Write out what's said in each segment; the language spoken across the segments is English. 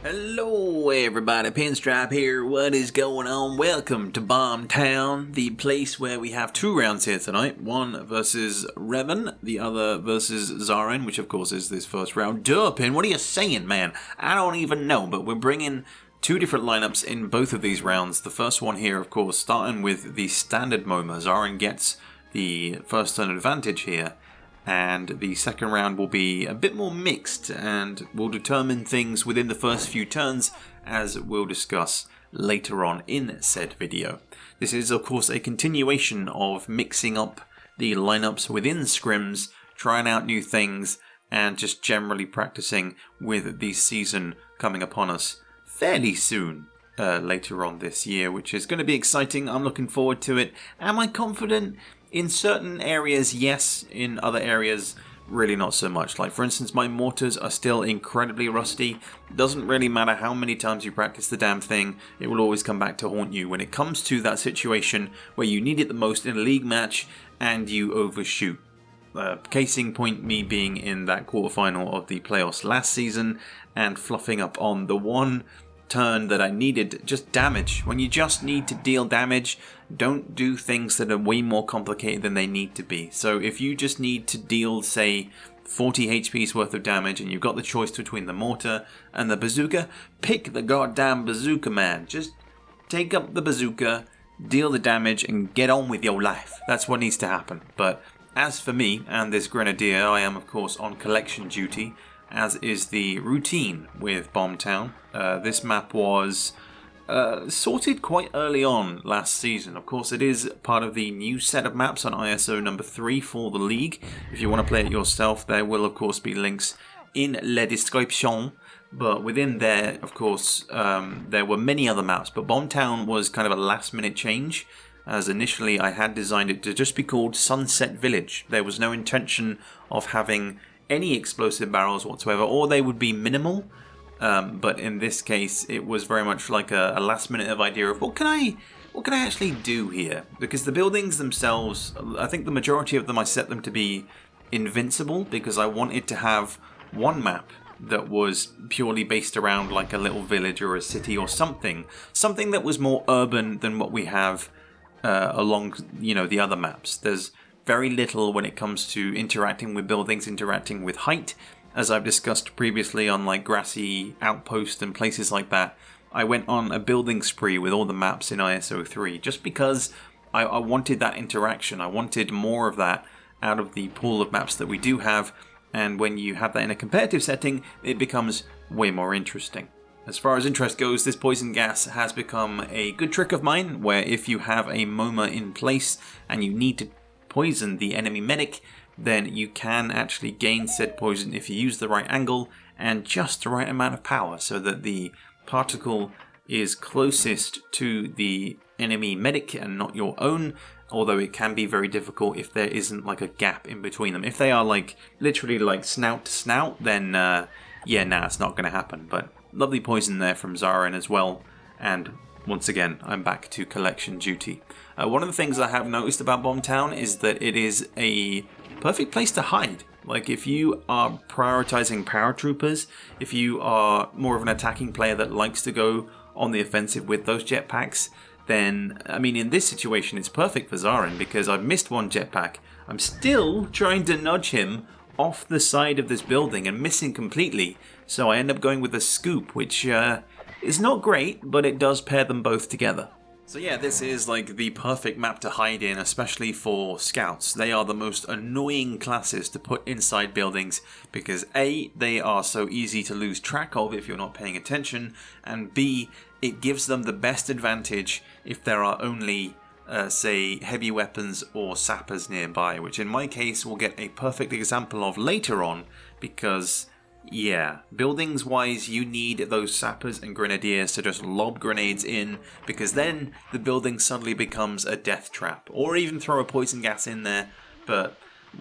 Hello everybody, Pinstripe here. What is going on? Welcome to Bomb Town, the place where we have two rounds here tonight. One versus Revan, the other versus Zaren, which of course is this first round. Duh, Pin, what are you saying, man? I don't even know, but we're bringing two different lineups in both of these rounds. The first one here, of course, starting with the standard MoMA. Zaren gets the first turn advantage here. And the second round will be a bit more mixed and will determine things within the first few turns, as we'll discuss later on in said video. This is of course a continuation of mixing up the lineups within scrims, trying out new things and just generally practicing with the season coming upon us fairly soon. Later on this year, which is going to be exciting. I'm looking forward to it. Am I confident? In certain areas, yes. In other areas, really not so much. Like, for instance, my mortars are still incredibly rusty. Doesn't really matter how many times you practice the damn thing, it will always come back to haunt you when it comes to that situation where you need it the most in a league match and you overshoot. Case in point, me being in that quarterfinal of the playoffs last season and fluffing up on the one turn that I needed just damage. When you just need to deal damage, don't do things that are way more complicated than they need to be. So if you just need to deal, say, 40 HP's worth of damage and you've got the choice between the mortar and the bazooka, pick the goddamn bazooka, man. Just take up the bazooka, deal the damage and get on with your life. That's what needs to happen. But as for me and this grenadier, I am of course on collection duty, as is the routine with Bombtown. This map was sorted quite early on last season. Of course, it is part of the new set of maps on ISO number 3 for the league. If you want to play it yourself, there will of course be links in la description. But within there, of course, there were many other maps. But Bombtown was kind of a last-minute change, as initially I had designed it to just be called Sunset Village. There was no intention of having any explosive barrels whatsoever, or they would be minimal. But in this case, it was very much like a last minute of idea of what can I actually do here? Because the buildings themselves, I think the majority of them I set them to be invincible, because I wanted to have one map that was purely based around like a little village or a city or something that was more urban than what we have along, the other maps. There's very little when it comes to interacting with buildings, interacting with height. As I've discussed previously on like grassy outposts and places like that, I went on a building spree with all the maps in ISO 3 just because I wanted that interaction. I wanted more of that out of the pool of maps that we do have, and when you have that in a competitive setting, it becomes way more interesting. As far as interest goes, this poison gas has become a good trick of mine, where if you have a MoMA in place and you need to poison the enemy medic, then you can actually gain said poison if you use the right angle and just the right amount of power, so that the particle is closest to the enemy medic and not your own, although it can be very difficult if there isn't like a gap in between them. If they are like literally like snout to snout, then it's not going to happen. But lovely poison there from Zaren as well, and once again, I'm back to collection duty. One of the things I have noticed about Bombtown is that it is a perfect place to hide. Like, if you are prioritizing paratroopers, if you are more of an attacking player that likes to go on the offensive with those jetpacks, then, I mean, in this situation, it's perfect for Zaren, because I've missed one jetpack. I'm still trying to nudge him off the side of this building and missing completely, so I end up going with a scoop, which is not great, but it does pair them both together. So yeah, this is like the perfect map to hide in, especially for scouts. They are the most annoying classes to put inside buildings because A, they are so easy to lose track of if you're not paying attention, and B, it gives them the best advantage if there are only, say, heavy weapons or sappers nearby, which in my case we'll get a perfect example of later on, because yeah, buildings-wise, you need those sappers and grenadiers to just lob grenades in, because then the building suddenly becomes a death trap. Or even throw a poison gas in there, but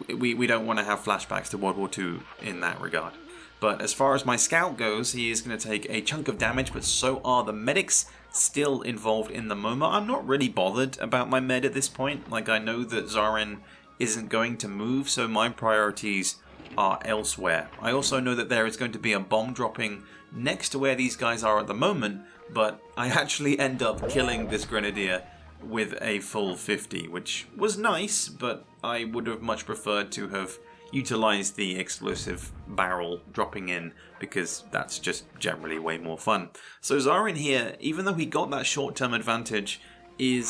we don't want to have flashbacks to World War II in that regard. But as far as my scout goes, he is going to take a chunk of damage, but so are the medics still involved in the MoMA. I'm not really bothered about my med at this point. Like, I know that Zaren isn't going to move, so my priorities are elsewhere. I also know that there is going to be a bomb dropping next to where these guys are at the moment, but I actually end up killing this grenadier with a full 50, which was nice, but I would have much preferred to have utilized the explosive barrel dropping in, because that's just generally way more fun. So Zarin here, even though he got that short-term advantage, he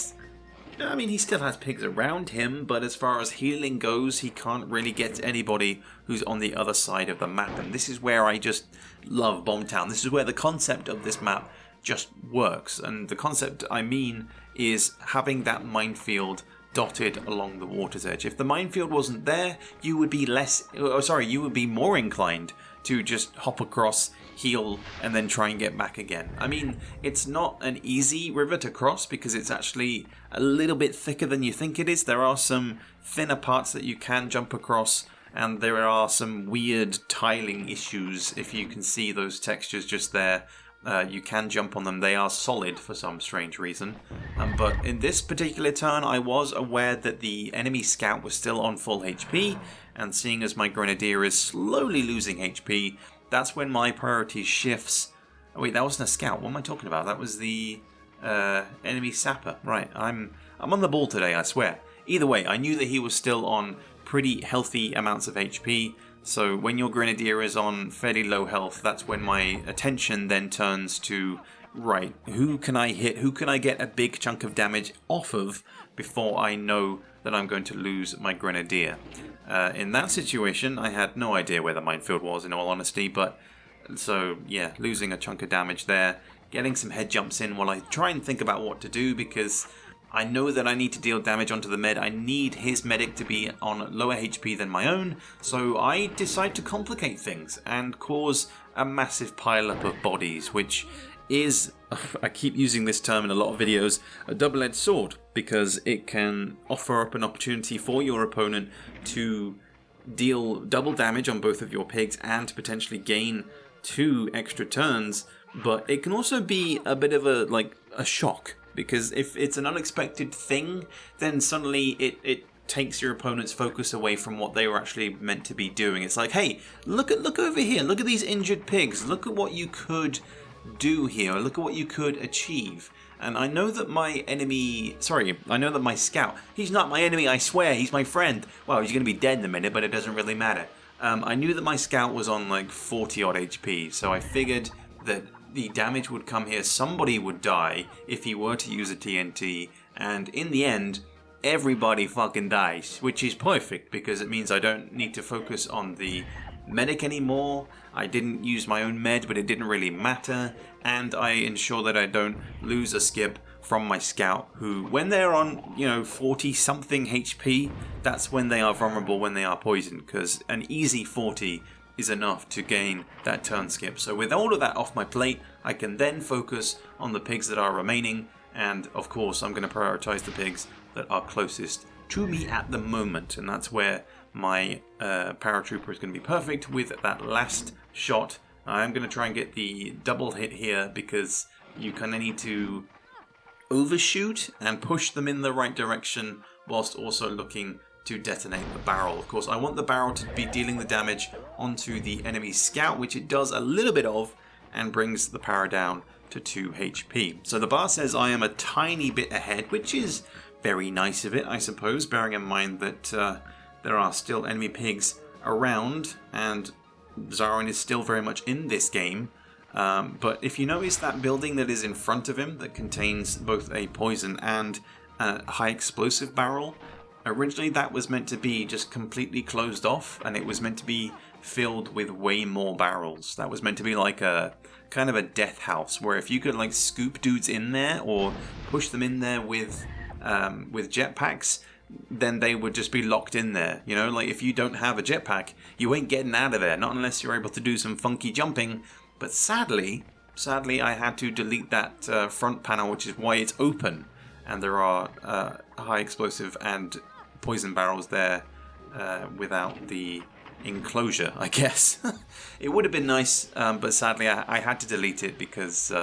still has pigs around him, but as far as healing goes, he can't really get to anybody who's on the other side of the map. And this is where I just love Bombtown. This is where the concept of this map just works. And the concept, I mean, is having that minefield dotted along the water's edge. If the minefield wasn't there, you would be you would be more inclined to just hop across, heal, and then try and get back again. I mean, it's not an easy river to cross because it's actually a little bit thicker than you think it is. There are some thinner parts that you can jump across, and there are some weird tiling issues. If you can see those textures just there, you can jump on them. They are solid for some strange reason. But in this particular turn, I was aware that the enemy scout was still on full HP, and seeing as my grenadier is slowly losing HP, that's when my priority shifts. Oh wait, that wasn't a scout. What am I talking about? That was the enemy sapper. Right, I'm on the ball today, I swear. Either way, I knew that he was still on pretty healthy amounts of HP. So when your grenadier is on fairly low health, that's when my attention then turns to, right, who can I hit? Who can I get a big chunk of damage off of before I know that I'm going to lose my grenadier? In that situation, I had no idea where the minefield was, in all honesty, but so yeah, losing a chunk of damage there, getting some head jumps in while I try and think about what to do, because I know that I need to deal damage onto the med. I need his medic to be on lower HP than my own, so I decide to complicate things and cause a massive pile-up of bodies, which is, I keep using this term in a lot of videos, a double-edged sword, because it can offer up an opportunity for your opponent to deal double damage on both of your pigs and potentially gain 2 extra turns, but it can also be a bit of a shock, because if it's an unexpected thing, then suddenly it takes your opponent's focus away from what they were actually meant to be doing. It's like, hey, look over here, look at these injured pigs, look at what you could do here, look at what you could achieve. And I know that I know that my scout, he's not my enemy, I swear, he's my friend. Well, he's going to be dead in a minute, but it doesn't really matter. I knew that my scout was on like 40 odd HP, so I figured that the damage would come here. Somebody would die if he were to use a TNT, and in the end, everybody fucking dies, which is perfect because it means I don't need to focus on the medic anymore. I didn't use my own med, but it didn't really matter, and I ensure that I don't lose a skip from my scout, who, when they're on, 40 something HP, that's when they are vulnerable, when they are poisoned, because an easy 40 is enough to gain that turn skip. So with all of that off my plate, I can then focus on the pigs that are remaining, and of course I'm going to prioritize the pigs that are closest to me at the moment, and that's where my paratrooper is going to be perfect with that last shot. I'm going to try and get the double hit here, because you kind of need to overshoot and push them in the right direction whilst also looking to detonate the barrel. Of course, I want the barrel to be dealing the damage onto the enemy scout, which it does a little bit of, and brings the para down to 2 HP. So the bar says I am a tiny bit ahead, which is very nice of it, I suppose, bearing in mind that there are still enemy pigs around, and Zarin is still very much in this game. But if you notice that building that is in front of him that contains both a poison and a high explosive barrel, originally that was meant to be just completely closed off, and it was meant to be filled with way more barrels. That was meant to be like a kind of a death house, where if you could like scoop dudes in there or push them in there with jetpacks, then they would just be locked in there. Like if you don't have a jetpack, you ain't getting out of there, not unless you're able to do some funky jumping. But sadly I had to delete that front panel, which is why it's open, and there are high explosive and poison barrels there without the enclosure, I guess. It would have been nice, but sadly I had to delete it because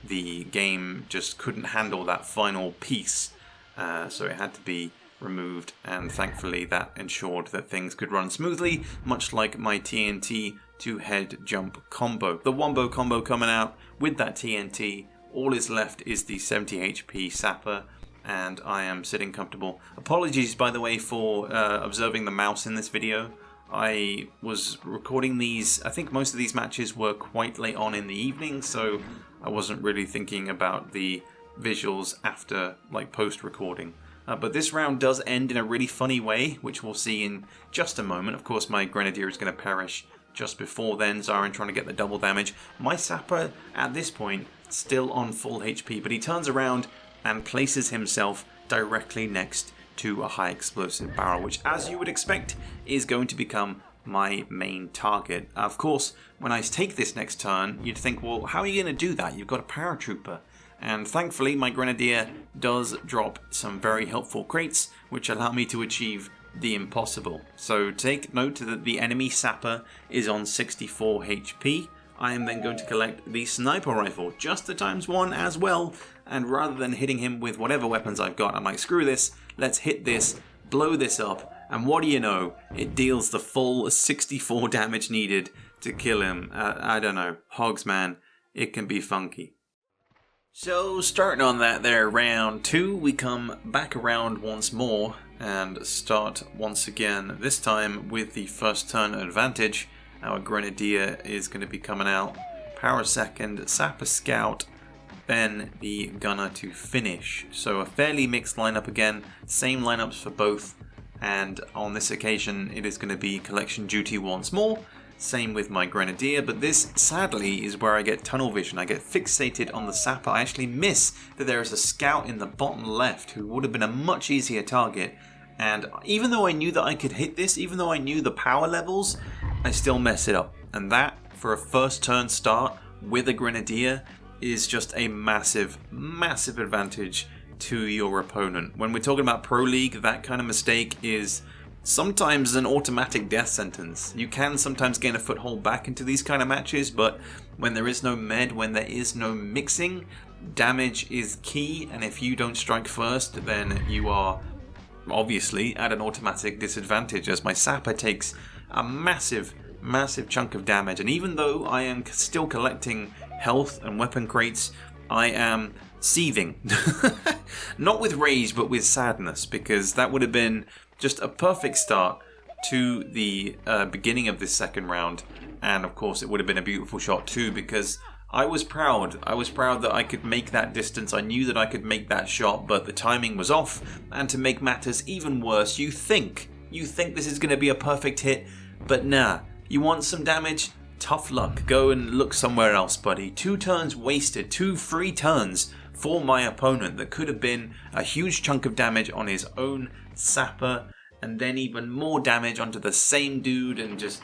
the game just couldn't handle that final piece, so it had to be removed, and thankfully that ensured that things could run smoothly, much like my TNT two-head jump combo. The wombo combo coming out with that TNT, all is left is the 70 HP sapper, and I am sitting comfortable. Apologies, by the way, for observing the mouse in this video. I was recording these, I think most of these matches were quite late on in the evening, so I wasn't really thinking about the visuals after, like, post-recording. But this round does end in a really funny way, which we'll see in just a moment. Of course, my Grenadier is going to perish just before then. Zarin trying to get the double damage. My Sapper, at this point, still on full HP, but he turns around and places himself directly next to a high explosive barrel, which, as you would expect, is going to become my main target. Of course, when I take this next turn, you'd think, well, how are you going to do that? You've got a paratrooper. And thankfully, my Grenadier does drop some very helpful crates, which allow me to achieve the impossible. So take note that the enemy sapper is on 64 HP. I am then going to collect the sniper rifle, just the ×1 as well, and rather than hitting him with whatever weapons I've got, I'm like, screw this, let's hit this, blow this up, and what do you know, it deals the full 64 damage needed to kill him. I don't know, Hogs, man, it can be funky. So, starting on that there, round 2, we come back around once more and start once again, this time with the first turn advantage. Our Grenadier is going to be coming out, Power Second, Sapper Scout, then the Gunner to finish. So a fairly mixed lineup again, same lineups for both, and on this occasion it is going to be Collection Duty once more. Same with my Grenadier, but this, sadly, is where I get tunnel vision. I get fixated on the Sapper. I actually miss that there is a Scout in the bottom left who would have been a much easier target. And even though I knew that I could hit this, even though I knew the power levels, I still mess it up. And that, for a first turn start with a Grenadier, is just a massive, massive advantage to your opponent. When we're talking about Pro League, that kind of mistake is sometimes an automatic death sentence. You can sometimes gain a foothold back into these kind of matches, but when there is no med, when there is no mixing, damage is key, and if you don't strike first, then you are obviously at an automatic disadvantage, as my Sapper takes a massive, massive chunk of damage. And even though I am still collecting health and weapon crates, I am seething. Not with rage, but with sadness, because that would have been just a perfect start to the beginning of this second round, and of course it would have been a beautiful shot too, because I was proud. I was proud that I could make that distance. I knew that I could make that shot, but the timing was off, and to make matters even worse, you think this is going to be a perfect hit, but nah. You want some damage? Tough luck. Go and look somewhere else, buddy. 2 turns wasted, 2 free turns for my opponent that could have been a huge chunk of damage on his own Sapper, and then even more damage onto the same dude, and just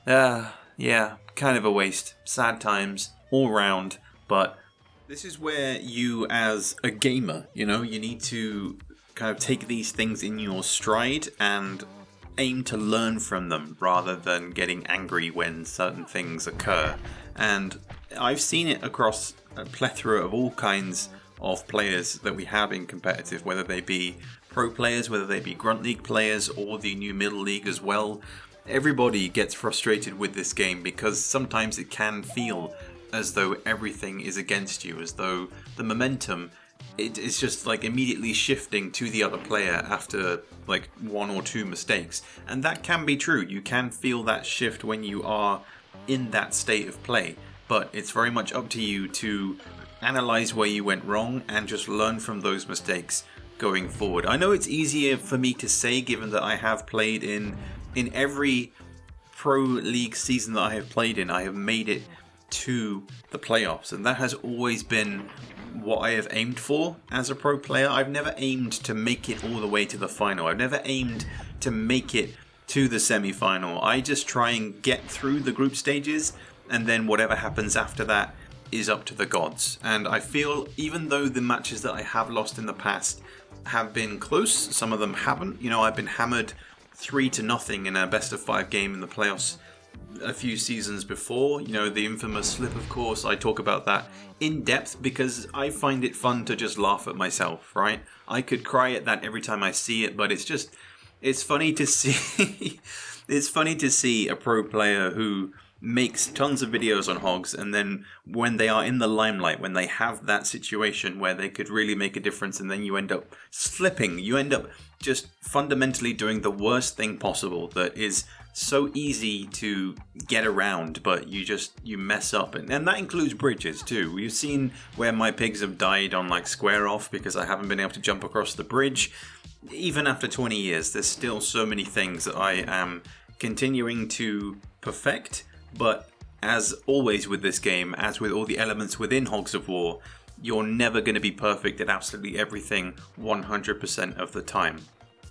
yeah, kind of a waste. Sad times all round. But this is where you, as a gamer, you need to kind of take these things in your stride and aim to learn from them rather than getting angry when certain things occur. And I've seen it across a plethora of all kinds of players that we have in competitive, whether they be pro players, whether they be Grunt League players, or the new Middle League as well. Everybody gets frustrated with this game because sometimes it can feel as though everything is against you, as though the momentum it's just like immediately shifting to the other player after like 1 or 2 mistakes. And that can be true. You can feel that shift when you are in that state of play, but it's very much up to you to analyze where you went wrong and just learn from those mistakes going forward. I know it's easier for me to say, given that I have played in every Pro League season that I have played in, I have made it to the playoffs, and that has always been what I have aimed for as a pro player. I've never aimed to make it all the way to the final. I've never aimed to make it to the semi-final. I just try and get through the group stages, and then whatever happens after that is up to the gods. And I feel, even though the matches that I have lost in the past have been close, some of them haven't. I've been hammered 3-0 in a best of 5 game in the playoffs a few seasons before, you know, the infamous slip, of course. I talk about that in depth because I find it fun to just laugh at myself, right? I could cry at that every time I see it, but it's funny to see it's funny to see a pro player who makes tons of videos on Hogs, and then when they are in the limelight, when they have that situation where they could really make a difference, and then you end up slipping, you end up just fundamentally doing the worst thing possible that is so easy to get around, but you mess up, and that includes bridges too. We've seen where my pigs have died on like square off because I haven't been able to jump across the bridge. Even after 20 years, there's still so many things that I am continuing to perfect. But as always with this game, as with all the elements within Hogs of War, you're never going to be perfect at absolutely everything 100% of the time.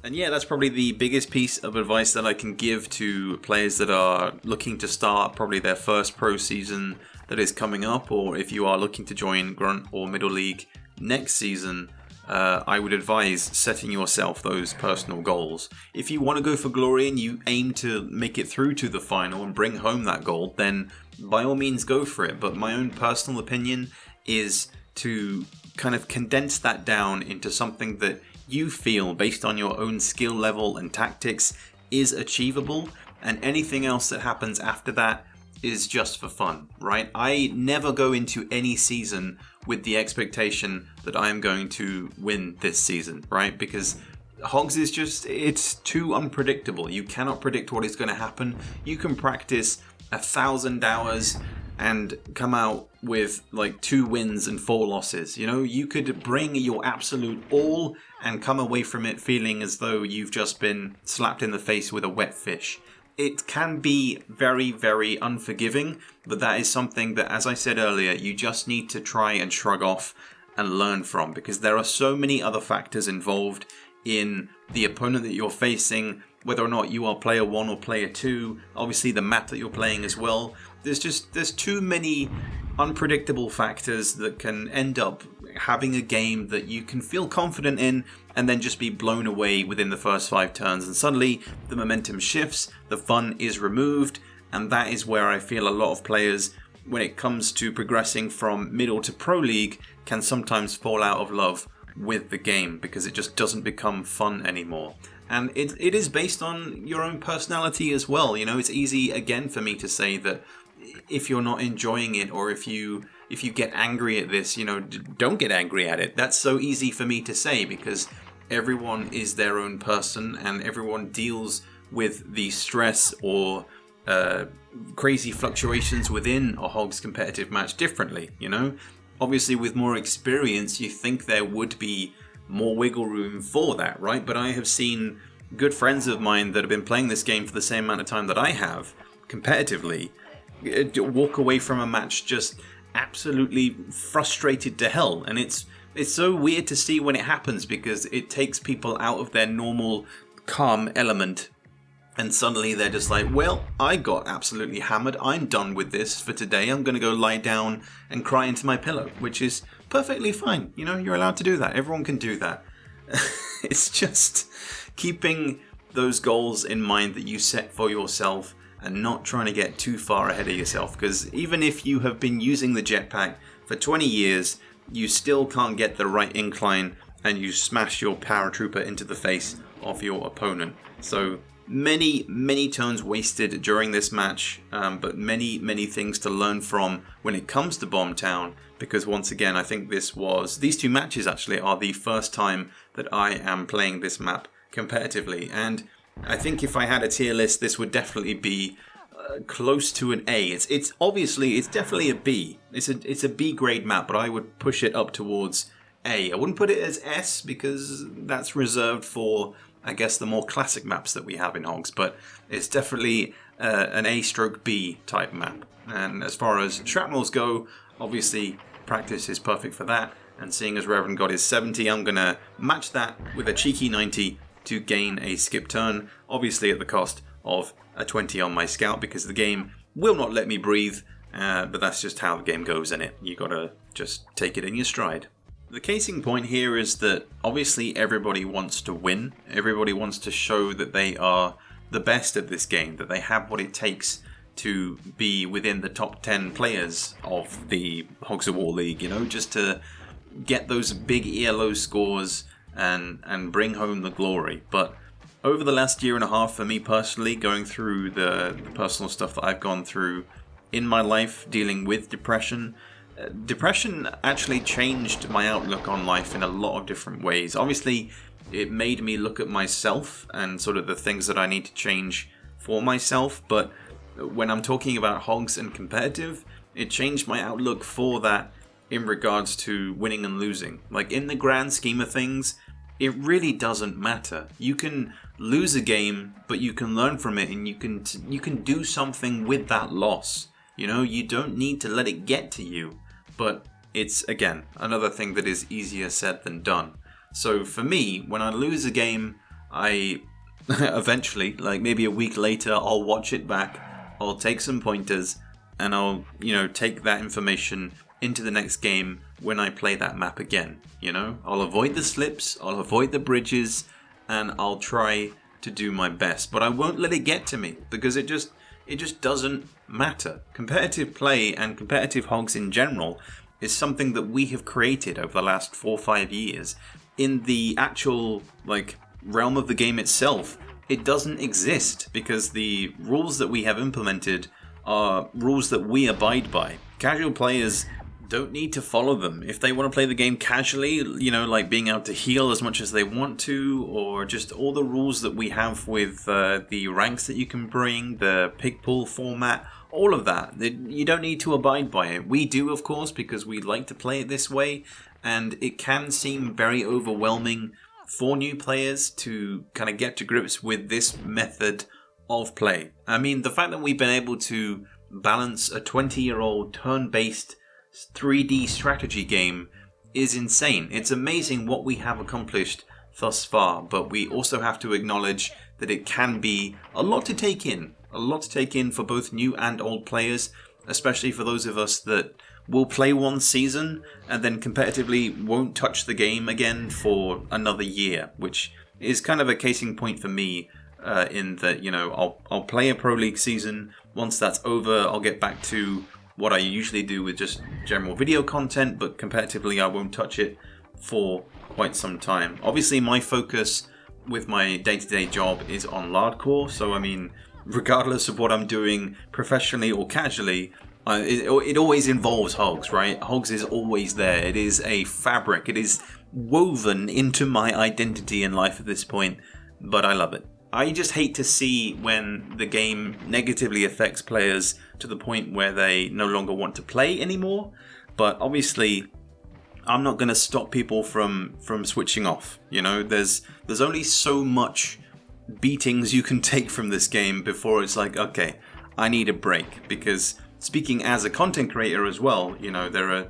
And yeah, that's probably the biggest piece of advice that I can give to players that are looking to start probably their first pro season that is coming up, or if you are looking to join Grunt or Middle League next season. I would advise setting yourself those personal goals. If you want to go for glory and you aim to make it through to the final and bring home that gold, then by all means go for it. But my own personal opinion is to kind of condense that down into something that you feel, based on your own skill level and tactics, is achievable, and anything else that happens after that is just for fun, right? I never go into any season with the expectation that I am going to win this season, right? Because Hogs is just, it's too unpredictable. You cannot predict what is going to happen. You can practice 1,000 hours and come out with like 2 wins and 4 losses. You know, you could bring your absolute all and come away from it feeling as though you've just been slapped in the face with a wet fish. It can be very, very unforgiving, but that is something that, as I said earlier, you just need to try and shrug off and learn from, because there are so many other factors involved in the opponent that you're facing, whether or not you are player 1 or player 2, obviously the map that you're playing as well. There's too many unpredictable factors that can end up having a game that you can feel confident in and then just be blown away within the first 5 turns, and suddenly the momentum shifts, the fun is removed, and that is where I feel a lot of players, when it comes to progressing from middle to pro league, can sometimes fall out of love with the game because it just doesn't become fun anymore. And it is based on your own personality as well. You know, it's easy again for me to say that if you're not enjoying it, or if you get angry at this, you know, don't get angry at it. That's so easy for me to say because everyone is their own person and everyone deals with the stress or crazy fluctuations within a Hogs competitive match differently, you know? Obviously, with more experience, you think there would be more wiggle room for that, right? But I have seen good friends of mine that have been playing this game for the same amount of time that I have, competitively, walk away from a match just absolutely frustrated to hell. And it's so weird to see when it happens because it takes people out of their normal calm element. And suddenly they're just like, well, I got absolutely hammered. I'm done with this for today. I'm going to go lie down and cry into my pillow, which is perfectly fine. You know, you're allowed to do that. Everyone can do that. It's just keeping those goals in mind that you set for yourself and not trying to get too far ahead of yourself. Because even if you have been using the jetpack for 20 years, you still can't get the right incline and you smash your paratrooper into the face of your opponent. So many turns wasted during this match, but many things to learn from when it comes to Bombtown, because once again I think these 2 matches actually are the first time that I am playing this map competitively, and I think if I had a tier list this would definitely be close to an A. It's definitely a B. It's a B grade map, but I would push it up towards A. I wouldn't put it as S because that's reserved for, I guess, the more classic maps that we have in Hogs, but it's definitely an A/B type map. And as far as shrapnels go, obviously practice is perfect for that, and seeing as Reverend got his 70, I'm going to match that with a cheeky 90 to gain a skip turn, obviously at the cost of a 20 on my scout, because the game will not let me breathe, but that's just how the game goes, innit? You got to just take it in your stride. The casing point here is that obviously everybody wants to win. Everybody wants to show that they are the best at this game, that they have what it takes to be within the top 10 players of the Hogs of War League, you know, just to get those big ELO scores and bring home the glory. But over the last year and a half, for me personally, going through the personal stuff that I've gone through in my life, dealing with depression actually changed my outlook on life in a lot of different ways. Obviously, it made me look at myself and sort of the things that I need to change for myself, but when I'm talking about Hogs and competitive, it changed my outlook for that in regards to winning and losing. Like, in the grand scheme of things, it really doesn't matter. You can lose a game, but you can learn from it, and you can do something with that loss. You know, you don't need to let it get to you. But it's, again, another thing that is easier said than done. So for me, when I lose a game, I eventually, like maybe a week later, I'll watch it back, I'll take some pointers, and I'll, you know, take that information into the next game when I play that map again. You know, I'll avoid the slips, I'll avoid the bridges, and I'll try to do my best. But I won't let it get to me, because it just doesn't matter. Competitive play and competitive Hogs in general is something that we have created over the last 4 or 5 years. In the actual, like, realm of the game itself, it doesn't exist, because the rules that we have implemented are rules that we abide by. Casual players don't need to follow them. If they want to play the game casually, you know, like being able to heal as much as they want to, or just all the rules that we have with the ranks that you can bring, the pick pool format, all of that, you don't need to abide by it. We do, of course, because we like to play it this way, and it can seem very overwhelming for new players to kind of get to grips with this method of play. I mean, the fact that we've been able to balance a 20-year-old turn-based 3D strategy game is insane. It's amazing what we have accomplished thus far, but we also have to acknowledge that it can be a lot to take in. A lot to take in for both new and old players, especially for those of us that will play one season and then competitively won't touch the game again for another year, which is kind of a case in point for me, in that, you know, I'll play a Pro League season. Once that's over, I'll get back to what I usually do with just general video content, but competitively I won't touch it for quite some time. Obviously, my focus with my day-to-day job is on Lardcore, so I mean, regardless of what I'm doing professionally or casually, it always involves Hogs, right? Hogs is always there. It is a fabric. It is woven into my identity in life at this point, but I love it. I just hate to see when the game negatively affects players to the point where they no longer want to play anymore. But obviously, I'm not going to stop people from switching off. You know, there's only so much beatings you can take from this game before it's like, okay, I need a break. Because speaking as a content creator as well, you know,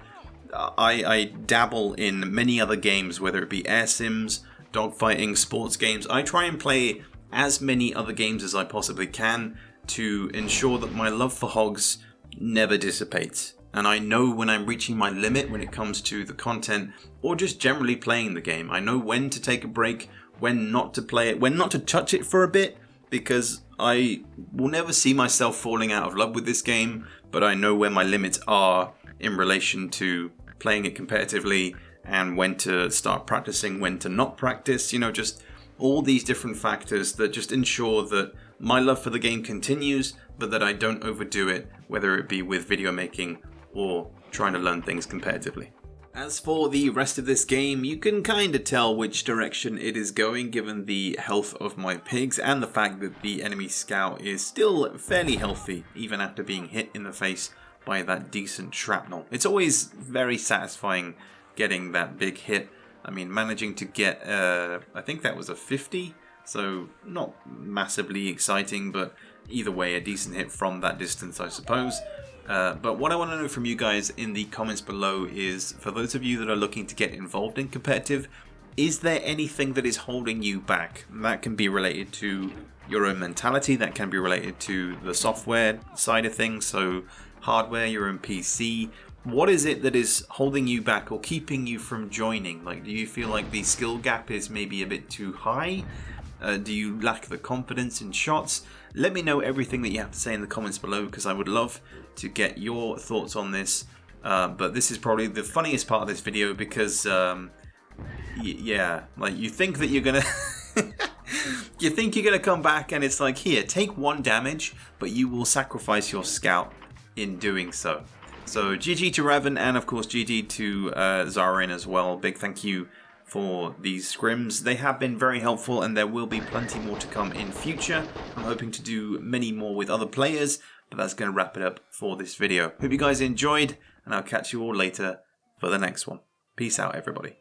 I dabble in many other games, whether it be air sims, dogfighting, sports games. I try and play as many other games as I possibly can to ensure that my love for Hogs never dissipates. And I know when I'm reaching my limit when it comes to the content or just generally playing the game. I know when to take a break, when not to play it, when not to touch it for a bit, because I will never see myself falling out of love with this game, but I know where my limits are in relation to playing it competitively and when to start practicing, when to not practice, you know, just all these different factors that just ensure that my love for the game continues, but that I don't overdo it, whether it be with video making or trying to learn things competitively. As for the rest of this game, you can kind of tell which direction it is going given the health of my pigs and the fact that the enemy scout is still fairly healthy even after being hit in the face by that decent shrapnel. It's always very satisfying getting that big hit. I mean, managing to get, I think that was a 50, so not massively exciting, but either way, a decent hit from that distance, I suppose. But what I want to know from you guys in the comments below is, for those of you that are looking to get involved in competitive, is there anything that is holding you back? That can be related to your own mentality, that can be related to the software side of things, so hardware, your own PC. What is it that is holding you back or keeping you from joining? Like, do you feel like the skill gap is maybe a bit too high? Do you lack the confidence in shots? Let me know everything that you have to say in the comments below, because I would love to get your thoughts on this. But this is probably the funniest part of this video because, yeah, like you think that you're gonna, you think you're gonna come back and it's like, here, take 1 damage, but you will sacrifice your scout in doing so. So GG to Revan, and of course GG to Zarin as well. Big thank you for these scrims. They have been very helpful, and there will be plenty more to come in future. I'm hoping to do many more with other players, but that's going to wrap it up for this video. Hope you guys enjoyed, and I'll catch you all later for the next one. Peace out, everybody.